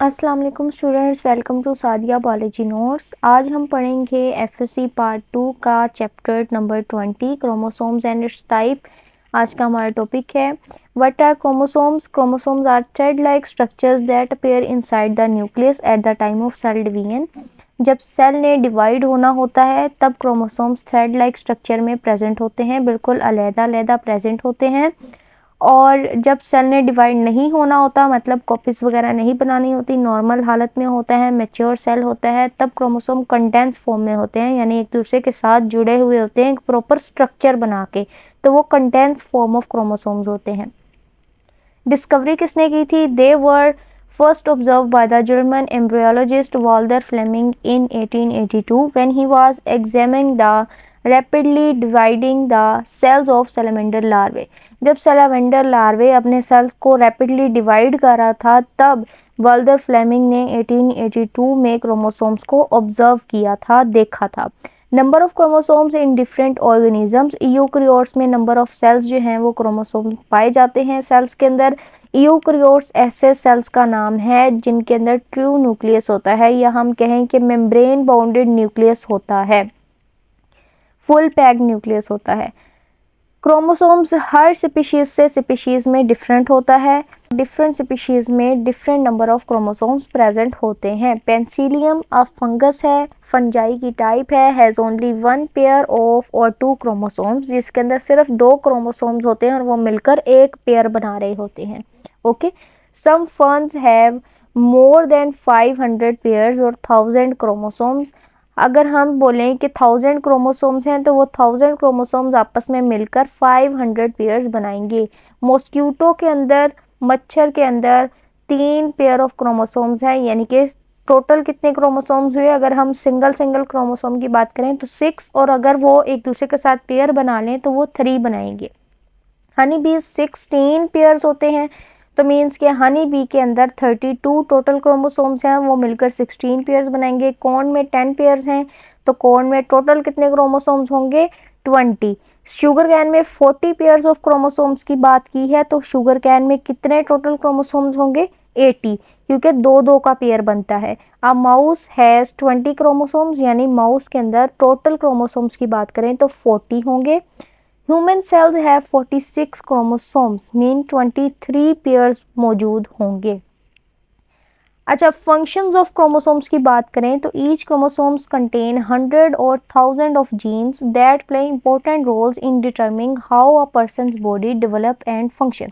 अस्सलाम वालेकुम students, welcome to Sadia biology notes. आज हम पढ़ेंगे एफएससी पार्ट 2 का chapter number 20 chromosomes and its type. आज का हमारा टॉपिक है what are chromosomes. Chromosomes are thread like structures that appear inside the nucleus at the time of cell division. जब cell ने डिवाइड होना होता है तब क्रोमोसोम्स थ्रेड लाइक स्ट्रक्चर में प्रेजेंट होते हैं, बिल्कुल अलग-अलग प्रेजेंट होते हैं। और जब सेल ने डिवाइड नहीं होना होता, मतलब कॉपीज वगैरह नहीं बनानी होती, नॉर्मल हालत में होता है, मैच्योर सेल होता है, तब क्रोमोसोम कंडेंस फॉर्म में होते हैं, यानी एक दूसरे के साथ जुड़े हुए होते हैं एक प्रॉपर स्ट्रक्चर बना के, तो वो कंडेंस फॉर्म ऑफ क्रोमोसोम्स होते हैं। डिस्कवरी किसने की थी? They were first observe by the German embryologist Walter Flemming in 1882 when he was examining the rapidly dividing the cells of salamander larvae. जब सैलमेंडर लार्वे अपने सेल्स को रैपिडली डिवाइड कर रहा था तब वाल्टर फ्लेमिंग ने 1882 में क्रोमोसोम्स को ऑब्जर्व किया था, देखा था। Number of chromosomes in different organisms. Eukaryotes में नंबर ऑफ सेल्स जो हैं वो क्रोमोसोम पाए जाते हैं सेल्स के अंदर। यूकैरियोट्स ऐसे सेल्स का नाम है जिनके अंदर ट्रू न्यूक्लियस होता है, या हम कहें कि मेम्ब्रेन बाउंडेड न्यूक्लियस होता है, फुल पैक्ड न्यूक्लियस होता है। क्रोमोसोम्स हर स्पीशीज से स्पीशीज में डिफरेंट होता है। डिफरेंट स्पीशीज में different number of chromosomes present होते हैं। पेंसिलियम अ फंगस है, फंजाई की टाइप है, has only one pair of और टू क्रोमोसोम्स, जिसके अंदर सिर्फ 2 क्रोमोसोम्स होते हैं और वो मिलकर एक पेयर बना रहे होते हैं। Okay, some ferns have more than 500 pairs और 1000 क्रोमोसोम्स। अगर हम बोलें कि 1000 क्रोमोसोम्स हैं तो वो 1000 क्रोमोसोम्स आपस में मिलकर 500 पेयर्स बनाएंगे। मॉस्किटो के अंदर, मच्छर के अंदर 3 पेयर ऑफ क्रोमोसोम्स हैं, यानी कि टोटल कितने क्रोमोसोम्स हुए? अगर हम सिंगल क्रोमोसोम की बात करें तो 6, और अगर वो एक दूसरे के साथ पेयर बना लें तो वो 3 बनाएंगे। हनी बी 16 पेयर्स होते हैं, तो मीन्स कि हनी बी के अंदर 32 टोटल क्रोमोसोम्स हैं, वो मिलकर 16 पेयर्स बनाएंगे। कॉर्न में 10 पेयर्स हैं, तो कॉर्न में टोटल कितने क्रोमोसोम्स होंगे? 20। शुगर कैन में 40 पेयर्स ऑफ क्रोमोसोम्स की बात की है, तो शुगर कैन में कितने टोटल क्रोमोसोम्स होंगे? 80, क्योंकि 2-2 का पेयर बनता है। अब माउस हैज़ 20 क्रोमोसोम्स, यानी माउस के अंदर टोटल क्रोमोसोम्स की बात करें तो 40 होंगे। Human cells have 46 chromosomes, mean 23 pairs मौजूद होंगे। अच्छा, फंक्शंस ऑफ क्रोमोसोम्स की बात करें तो ईच क्रोमोसोम्स कंटेन 100 और 1000 of genes that play important roles in determining how a person's body develop and function.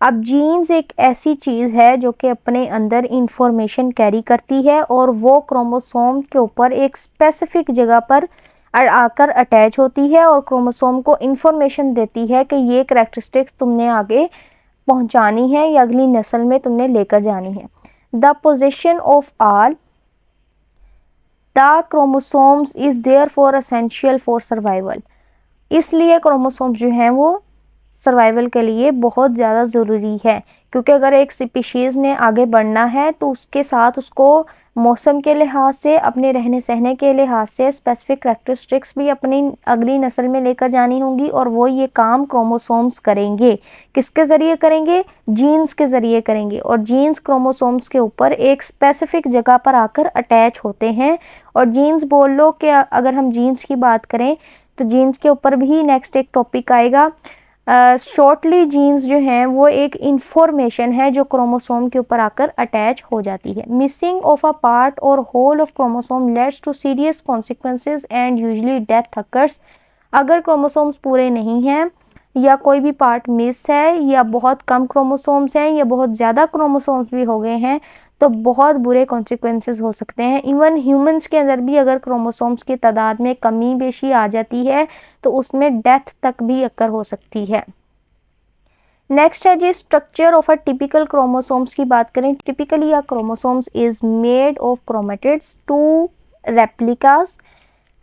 अब जीन्स एक ऐसी चीज़ है जो कि अपने अंदर इंफॉर्मेशन कैरी करती है और वो क्रोमोसोम के ऊपर एक स्पेसिफिक जगह पर आकर अटैच होती है और क्रोमोसोम को इंफॉर्मेशन देती है कि ये करैक्टरिस्टिक्स तुमने आगे पहुंचानी है या अगली नस्ल में तुमने लेकर जानी है। The position of all the chromosomes is there for essential for survival. इसलिए क्रोमोसोम्स जो हैं वो सर्वाइवल के लिए बहुत ज़्यादा ज़रूरी है, क्योंकि अगर एक स्पीशीज़ ने आगे बढ़ना है तो उसके साथ उसको मौसम के लिहाज से, अपने रहने सहने के लिहाज से स्पेसिफिक करैक्टरिस्टिक्स भी अपनी अगली नस्ल में लेकर जानी होंगी, और वो ये काम क्रोमोसोम्स करेंगे। किसके ज़रिए करेंगे? जीन्स के ज़रिए करेंगे, और जीन्स क्रोमोसोम्स के ऊपर एक स्पेसिफिक जगह पर आकर अटैच होते हैं। और जीन्स बोल लो कि अगर हम जीन्स की बात करें तो जीन्स के ऊपर भी नेक्स्ट एक टॉपिक आएगा। शॉर्टली जीन्स जो हैं वो एक इंफॉर्मेशन है जो क्रोमोसोम के ऊपर आकर अटैच हो जाती है। मिसिंग ऑफ अ पार्ट और whole of chromosome leads to serious consequences and usually death occurs. अगर क्रोमोसोम्स पूरे नहीं हैं या कोई भी पार्ट मिस है या बहुत कम क्रोमोसोम्स हैं या बहुत ज़्यादा क्रोमोसोम्स भी हो गए हैं तो बहुत बुरे कॉन्सिक्वेंसेस हो सकते हैं। इवन ह्यूमंस के अंदर भी अगर क्रोमोसोम्स की तादाद में कमी बेशी आ जाती है तो उसमें डेथ तक भी अकर हो सकती है। नेक्स्ट है जी structure of a typical chromosomes की बात करें। Typically a chromosomes is made of chromatids, 2 replicas,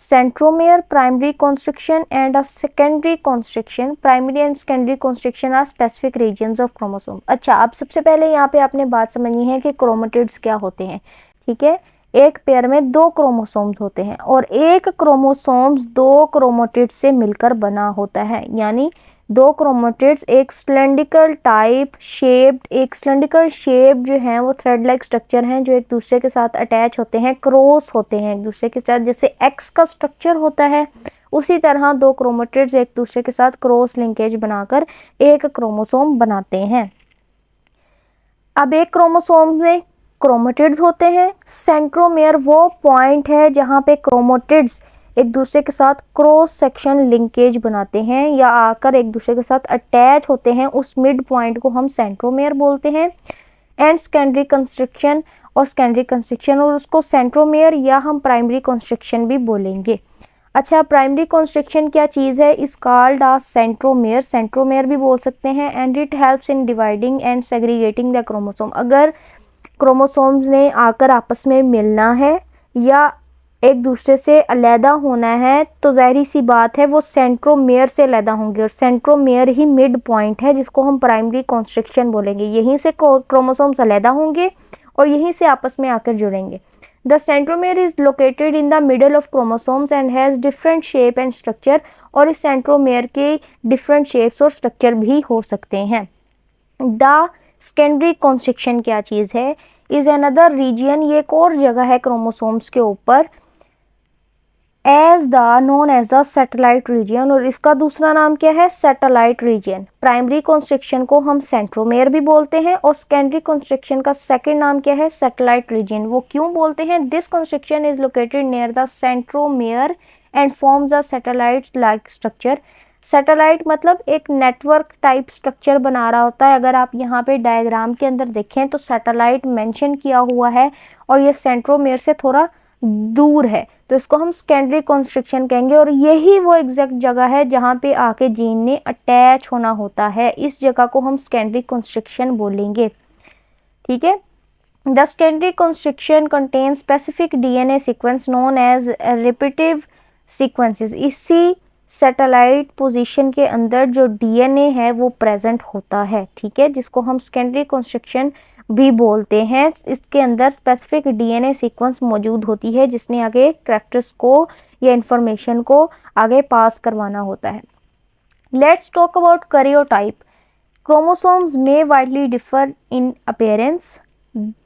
centromere, primary constriction and a secondary constriction. Primary and secondary constriction are specific regions of chromosome. अच्छा, अब सबसे पहले यहाँ पे आपने बात समझनी है कि क्रोमेटिड्स क्या होते हैं। ठीक है, एक पेयर में 2 क्रोमोसोम्स होते हैं और एक क्रोमोसोम्स 2 क्रोमेटिड्स से मिलकर बना होता है। यानी 2 क्रोमेटिड्स एक सिलेंड्रिकल टाइप शेप्ड, एक सिलेंड्रिकल शेप जो है वो थ्रेड लाइक स्ट्रक्चर हैं जो एक दूसरे के साथ अटैच होते हैं, क्रॉस होते हैं एक दूसरे के साथ, जैसे एक्स का स्ट्रक्चर होता है उसी तरह 2 क्रोमेटिड्स एक दूसरे के साथ क्रॉस लिंकेज बनाकर एक क्रोमोसोम बनाते हैं। अब एक क्रोमोसोम में क्रोमेटिड्स होते हैं। सेंट्रोमेयर वो पॉइंट है जहां पे क्रोमेटिड्स एक दूसरे के साथ क्रॉस सेक्शन लिंकेज बनाते हैं या आकर एक दूसरे के साथ अटैच होते हैं, उस मिड पॉइंट को हम सेंट्रोमेयर बोलते हैं। एंड सेकेंडरी कंस्ट्रक्शन और उसको सेंट्रोमेयर या हम प्राइमरी कंस्ट्रक्शन भी बोलेंगे। अच्छा, प्राइमरी कंस्ट्रक्शन क्या चीज़ है? इस कॉल्ड आ सेंट्रोमेयर भी बोल सकते हैं। And it helps in dividing and segregating the chromosome. अगर क्रोमोसोम्स ने आकर आपस में मिलना है या एक दूसरे से अलहदा होना है तो जाहिर सी बात है वो सेंट्रोमेयर से अलहदा होंगे और सेंट्रोमेयर ही मिड पॉइंट है जिसको हम प्राइमरी कंस्ट्रक्शन बोलेंगे। यहीं से क्रोमोसोम्स अलहदा होंगे और यहीं से आपस में आकर जुड़ेंगे। The centromere is located in the middle of chromosomes and has different shape and structure. और इस सेंट्रोमेयर के डिफरेंट शेप्स और स्ट्रक्चर भी हो सकते हैं। द सेकेंडरी कंस्ट्रक्शन क्या चीज़ है? इज अनदर रीजन, ये एक और जगह है क्रोमोसोम्स के ऊपर, known as the satellite region. और इसका दूसरा नाम क्या है? Satellite reason. प्राइमरी कंस्ट्रक्शन को हम सेंट्रोमेयर भी बोलते हैं और सेकेंडरी कंस्ट्रक्शन का सेकंड नाम क्या है? Satellite region. वो क्यों बोलते हैं? This construction is located near the centromere and forms a satellite like structure. Satellite मतलब एक नेटवर्क टाइप स्ट्रक्चर बना रहा होता है। अगर आप यहाँ पे डायग्राम के अंदर देखें तो सैटेलाइट मेंशन किया हुआ है और ये सेंट्रोमेयर से थोड़ा दूर है, तो इसको हम सेकेंडरी कंस्ट्रक्शन कहेंगे। और यही वो एग्जैक्ट जगह है जहाँ पे आके जीन ने अटैच होना होता है। इस जगह को हम सेकेंडरी कंस्ट्रक्शन बोलेंगे। ठीक है। The secondary construction contain specific DNA sequence known as repetitive sequences. इसी सैटेलाइट पोजीशन के अंदर जो डीएनए है वो प्रेजेंट होता है। ठीक है, जिसको हम सेकेंडरी कंस्ट्रक्शन भी बोलते हैं। इसके अंदर स्पेसिफिक डीएनए सीक्वेंस मौजूद होती है जिसने आगे कैरेक्टर्स को या इंफॉर्मेशन को आगे पास करवाना होता है। Let's talk about karyotype. Chromosomes may widely differ in appearance.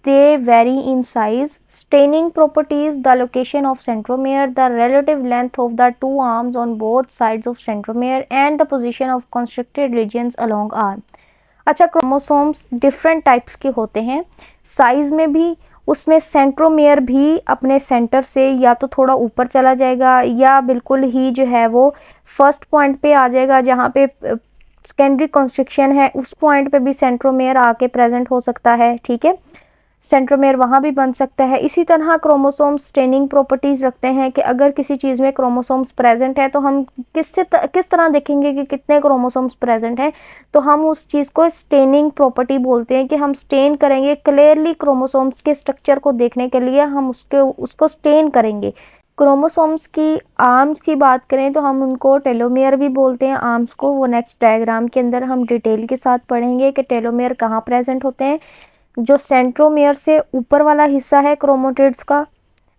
They vary in size, staining properties, the location of centromere, the relative length of the two arms on both sides of centromere, and the position of constricted regions along arm. अच्छा, chromosomes different types के होते हैं, size में भी। उसमें centromere भी अपने centre से या तो थोड़ा ऊपर चला जाएगा या बिल्कुल ही जो है वो फर्स्ट पॉइंट पे आ जाएगा जहाँ पे सेकेंडरी कंस्ट्रक्शन है, उस पॉइंट पे भी सेंट्रोमेयर आके प्रेजेंट हो सकता है। ठीक है, सेंट्रोमेयर वहाँ भी बन सकता है। इसी तरह क्रोमोसोम्स स्टेनिंग प्रॉपर्टीज रखते हैं कि अगर किसी चीज़ में क्रोमोसोम्स प्रेजेंट है तो हम किस तरह देखेंगे कि कितने क्रोमोसोम्स प्रेजेंट हैं, तो हम उस चीज़ को स्टेनिंग प्रॉपर्टी बोलते हैं कि हम स्टेन करेंगे क्लियरली क्रोमोसोम्स के स्ट्रक्चर को देखने के लिए हम उसको स्टेन करेंगे। क्रोमोसोम्स की आर्म्स की बात करें तो हम उनको टेलोमेयर भी बोलते हैं। आर्म्स को वो नेक्स्ट डायग्राम के अंदर हम डिटेल के साथ पढ़ेंगे कि टेलोमेयर कहाँ प्रेजेंट होते हैं। जो सेंट्रोमेयर से ऊपर वाला हिस्सा है क्रोमेटिड्स का,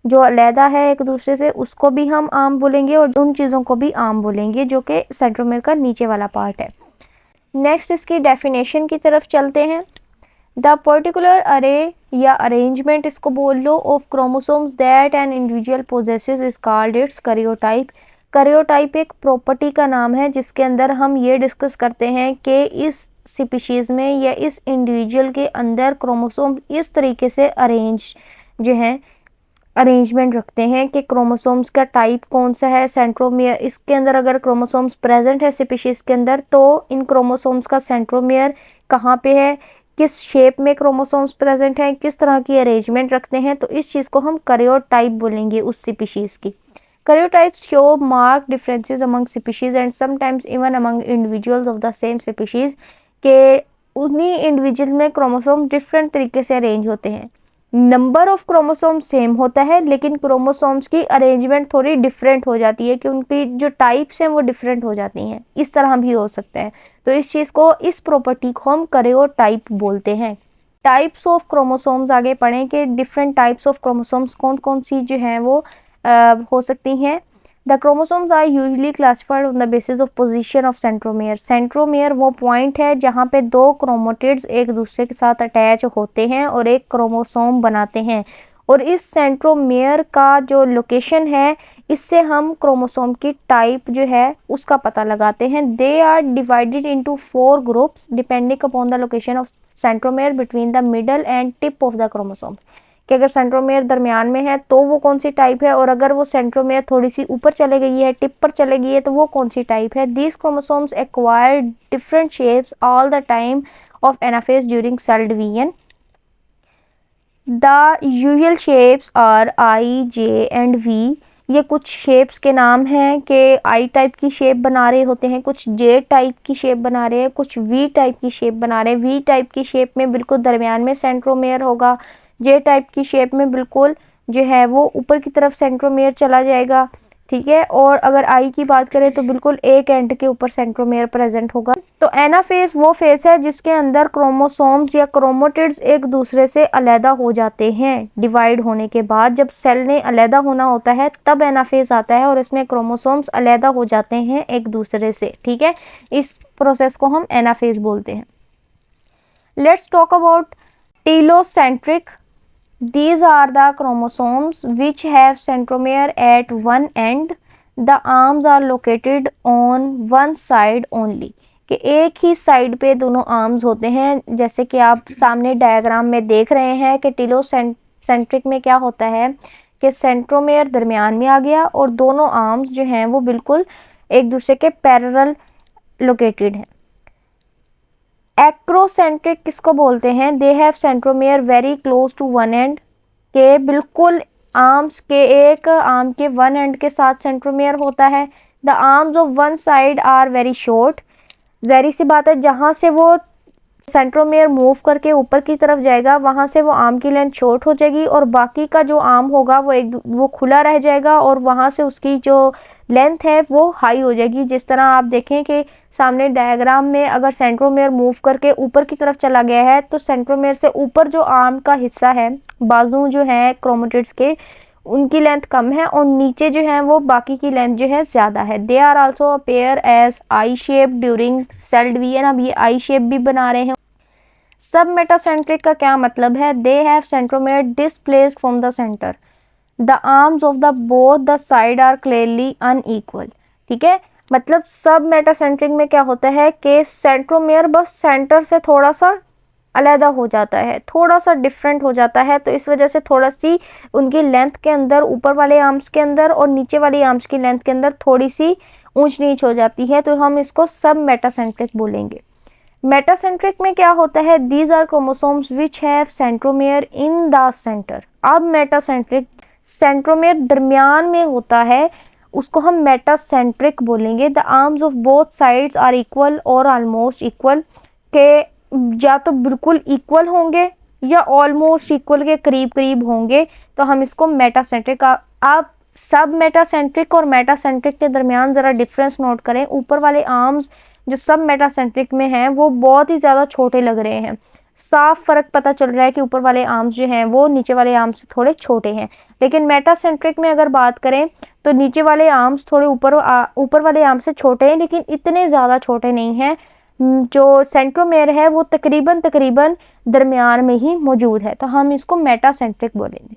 जो अलहदा है एक दूसरे से, उसको भी हम आर्म बोलेंगे और उन चीज़ों को भी आर्म बोलेंगे जो कि सेंट्रोमेयर का नीचे वाला पार्ट है। नेक्स्ट इसकी डेफिनेशन की तरफ चलते हैं। द पर्टिकुलर अरे या अरेंजमेंट इसको बोल लो of chromosomes that an individual possesses is called its karyotype. Karyotype एक प्रॉपर्टी का नाम है जिसके अंदर हम ये डिस्कस करते हैं कि इस स्पीशीज़ में या इस इंडिविजुअल के अंदर क्रोमोसोम इस तरीके से जो हैं अरेंजमेंट रखते हैं कि क्रोमोसोम्स का टाइप कौन सा है। सेंट्रोमियर, इसके अंदर अगर क्रोमोसोम्स प्रेजेंट है स्पीशीज़ के अंदर तो इन क्रोमोसोम्स का सेंट्रोमियर कहाँ पे है, किस शेप में क्रोमोसोम्स प्रेजेंट हैं, किस तरह की अरेंजमेंट रखते हैं, तो इस चीज़ को हम कैरियोटाइप बोलेंगे उस स्पीशीज़ की। Karyotypes show marked differences among species and sometimes even among individuals of the same species के उन्हीं इंडिविजुअल में क्रोमोसोम डिफरेंट तरीके से अरेंज होते हैं। नंबर ऑफ क्रोमोसोम सेम होता है लेकिन क्रोमोसोम्स की अरेंजमेंट थोड़ी डिफरेंट हो जाती है कि उनकी जो टाइप्स हैं वो डिफरेंट हो जाती हैं। इस तरह भी हो सकता है। तो इस चीज़ को, इस प्रॉपर्टी को हम कैरियोटाइप बोलते हैं। टाइप्स ऑफ क्रोमोसोम्स आगे पढ़ें कि डिफरेंट टाइप्स ऑफ क्रोमोसोम्स कौन कौन सी जो हैं वो हो सकती हैं। The chromosomes are usually classified on the basis of position of centromere. Centromere वो पॉइंट है जहाँ पे दो क्रोमोटिड्स एक दूसरे के साथ अटैच होते हैं और एक क्रोमोसोम बनाते हैं, और इस सेंट्रोमेयर का जो लोकेशन है इससे हम क्रोमोसोम की टाइप जो है उसका पता लगाते हैं। They are divided into 4 groups depending upon the location of centromere between the middle and tip of the chromosomes. कि अगर सेंट्रोमेयर दरमियान में है तो वो कौन सी टाइप है, और अगर वो सेंट्रोमेयर थोड़ी सी ऊपर चले गई है, टिप पर चले गई है, तो वो कौन सी टाइप है। These chromosomes acquire different shapes all the time of anaphase during cell division. The usual shapes are I, J and V. ये कुछ शेप्स के नाम हैं कि आई टाइप की शेप बना रहे होते हैं, कुछ जे टाइप की शेप बना रहे हैं, कुछ वी टाइप की शेप बना रहे हैं। वी टाइप की शेप में बिल्कुल दरमियान में सेंट्रोमेयर होगा, जे टाइप की शेप में बिल्कुल जो है वो ऊपर की तरफ सेंट्रोमेयर चला जाएगा, ठीक है। और अगर आई की बात करें तो बिल्कुल एक एंड के ऊपर सेंट्रोमेयर प्रेजेंट होगा। तो एनाफेज वो फेज है जिसके अंदर क्रोमोसोम्स या क्रोमोटिड्स एक दूसरे से अलहदा हो जाते हैं। डिवाइड होने के बाद जब सेल ने अलहदा होना होता है तब एनाफेज आता है, और इसमें क्रोमोसोम्स अलहदा हो जाते हैं एक दूसरे से, ठीक है। इस प्रोसेस को हम एनाफेज बोलते हैं। Let's talk about telocentric. These are the chromosomes which have centromere at one end. The arms are located on one side only. कि एक ही साइड पे दोनों आर्म्स होते हैं, जैसे कि आप सामने डायग्राम में देख रहे हैं कि टेलोसेंट्रिक में क्या होता है कि सेंट्रोमेयर दरमियान में आ गया और दोनों आर्म्स जो हैं वो बिल्कुल एक दूसरे के पैरेलल लोकेटेड हैं। एक्रोसेंट्रिक किसको बोलते हैं? They have centromere very close to one end, के बिल्कुल आर्म्स के एक आर्म के वन एंड के साथ सेंट्रोमेयर होता है। The arms of one side are very short. ज़ाहिर सी बात है जहाँ से वो सेंट्रोमेयर मूव करके ऊपर की तरफ जाएगा वहाँ से वो आर्म की लेंथ शॉर्ट हो जाएगी और बाकी का जो आर्म होगा वो खुला रह जाएगा और वहाँ से उसकी जो लेंथ है वो हाई हो जाएगी। जिस तरह आप देखें कि सामने डायग्राम में अगर सेंट्रोमेयर मूव करके ऊपर की तरफ चला गया है तो सेंट्रोमेयर से ऊपर जो आर्म का हिस्सा है, बाजू जो है क्रोमेटिड्स के, उनकी लेंथ कम है और नीचे जो है वो बाकी की लेंथ जो है ज़्यादा है। They are also appear as I shape during cell division. अब ये आई शेप भी बना रहे हैं। सब मेटासेंट्रिक का क्या मतलब है? They have centromere displaced from the centre. The arms of the both the side are clearly unequal. ठीक है, मतलब सब मेटासेंट्रिक में क्या होता है कि सेंट्रोमेयर बस सेंटर से थोड़ा सा अलहदा हो जाता है, थोड़ा सा डिफरेंट हो जाता है, तो इस वजह से थोड़ा सी उनकी लेंथ के अंदर, ऊपर वाले आर्म्स के अंदर और नीचे वाली आर्म्स की लेंथ के अंदर थोड़ी सी ऊंच नीच हो जाती है, तो हम इसको सब मेटासेंट्रिक बोलेंगे। मेटासेंट्रिक में क्या होता है? These are chromosomes which have centromere in the centre. अब मेटासेंट्रिक सेंट्रोमेयर दरमियान में होता है, उसको हम मेटासेंट्रिक बोलेंगे। The arms of both sides are equal और ऑलमोस्ट इक्वल, के या तो बिल्कुल इक्वल होंगे या ऑलमोस्ट इक्वल के करीब करीब होंगे, तो हम इसको मेटासेंट्रिक। आप सब मेटासेंट्रिक और मेटासेंट्रिक के दरमियान ज़रा डिफरेंस नोट करें। ऊपर वाले आर्म्स जो सब मेटासेंट्रिक में हैं वो बहुत ही ज़्यादा छोटे लग रहे हैं, साफ फ़र्क पता चल रहा है कि ऊपर वाले आर्म्स जो हैं वो नीचे वाले आर्म्स से थोड़े छोटे हैं। लेकिन मेटासेंट्रिक में अगर बात करें तो नीचे वाले आर्म्स थोड़े ऊपर वाले आर्म्स से छोटे हैं, लेकिन इतने ज़्यादा छोटे नहीं हैं। जो सेंट्रोमेयर है वो तकरीबन दरमियान में ही मौजूद है, तो हम इसको मेटासेंट्रिक बोलेंगे।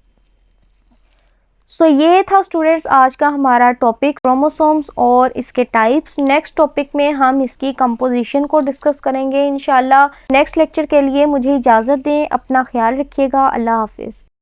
सो ये था स्टूडेंट्स आज का हमारा टॉपिक क्रोमोसोम्स और इसके टाइप्स। नेक्स्ट टॉपिक में हम इसकी कंपोजिशन को डिस्कस करेंगे इंशाल्लाह। नेक्स्ट लेक्चर के लिए मुझे इजाज़त दें, अपना ख्याल रखिएगा। अल्लाह हाफिज़।